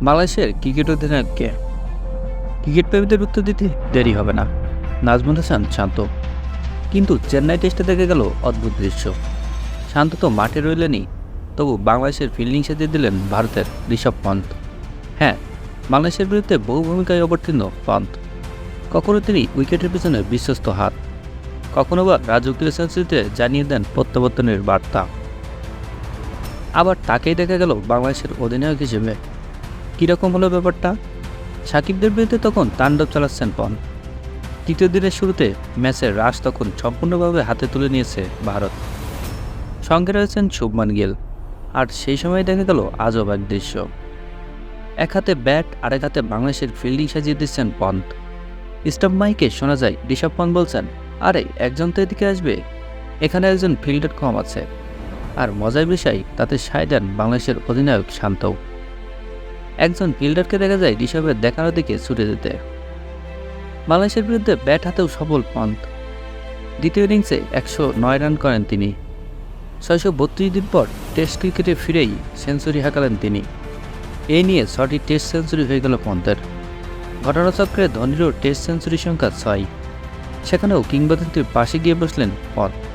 বাংলাদেশের cricket অধিনায়ককে? Cricket প্রেমীদের উত্তর দিতে দেরি হবে না, নাজমুল হাসান শান্ত। কিন্তু চেন্নাই টেস্টে দেখে গেল অদ্ভুত দৃশ্য। শান্ত তো মাঠে রইলেনই, তবু বাংলাদেশের ফিল্ডিং সাজিয়ে দিলেন ভারতের ঋষভ পন্ত। হ্যাঁ, বাংলাদেশের বিরুদ্ধে বহু ভূমিকায় অবতীর্ণ পন্ত। কখনো তিনি উইকেটের পিছনে বিশ্বস্ত হাত, কখনো বা রাজকীয় সেঞ্চুরিতে জানিয়ে দেন প্রত্যাবর্তনের বার্তা। আবার তাকেই দেখা গেল বাংলাদেশের অধিনায়ক হিসেবে। কীরকম হলো ব্যাপারটা? সাকিবদের বিরুদ্ধে তখন তাণ্ডব চালাচ্ছেন পন্ত। তৃতীয় দিনের শুরুতে ম্যাচের রাশ তখন সম্পূর্ণভাবে হাতে তুলে নিয়েছে ভারত। সঙ্গে রয়েছেন শুভমান গিল। আর সেই সময় দেখা গেল আজব এক দৃশ্য। এক হাতে ব্যাট, আরেক হাতে বাংলাদেশের ফিল্ডিং সাজিয়ে দিচ্ছেন পন্ত। স্টাম্প মাইকে শোনা যায় ঋষভ পন্ত বলছেন, আরে একজন তো এদিকে আসবে, এখানে একজন ফিল্ডার কম আছে। আর মজার বিষয়, তাতে সায় দেন বাংলাদেশের অধিনায়ক শান্তও। একজন ফিল্ডারকে দেখা যায় ঋষভের দেখানোর দিকে ছুটে যেতে। বাংলাদেশের বিরুদ্ধে ব্যাট হাতেও সফল পন্ত। দ্বিতীয় ইনিংসে 109 রান করেন তিনি। 632 দিন পর টেস্ট ক্রিকেটে ফিরেই সেঞ্চুরি হাঁকালেন তিনি। এই নিয়ে 6টি টেস্ট সেঞ্চুরি হয়ে গেল পন্তের। ঘটনাচক্রে ধোনিরও টেস্ট সেঞ্চুরি সংখ্যা 6। সেখানেও কিংবদন্তির পাশে গিয়ে বসলেন পন্ত।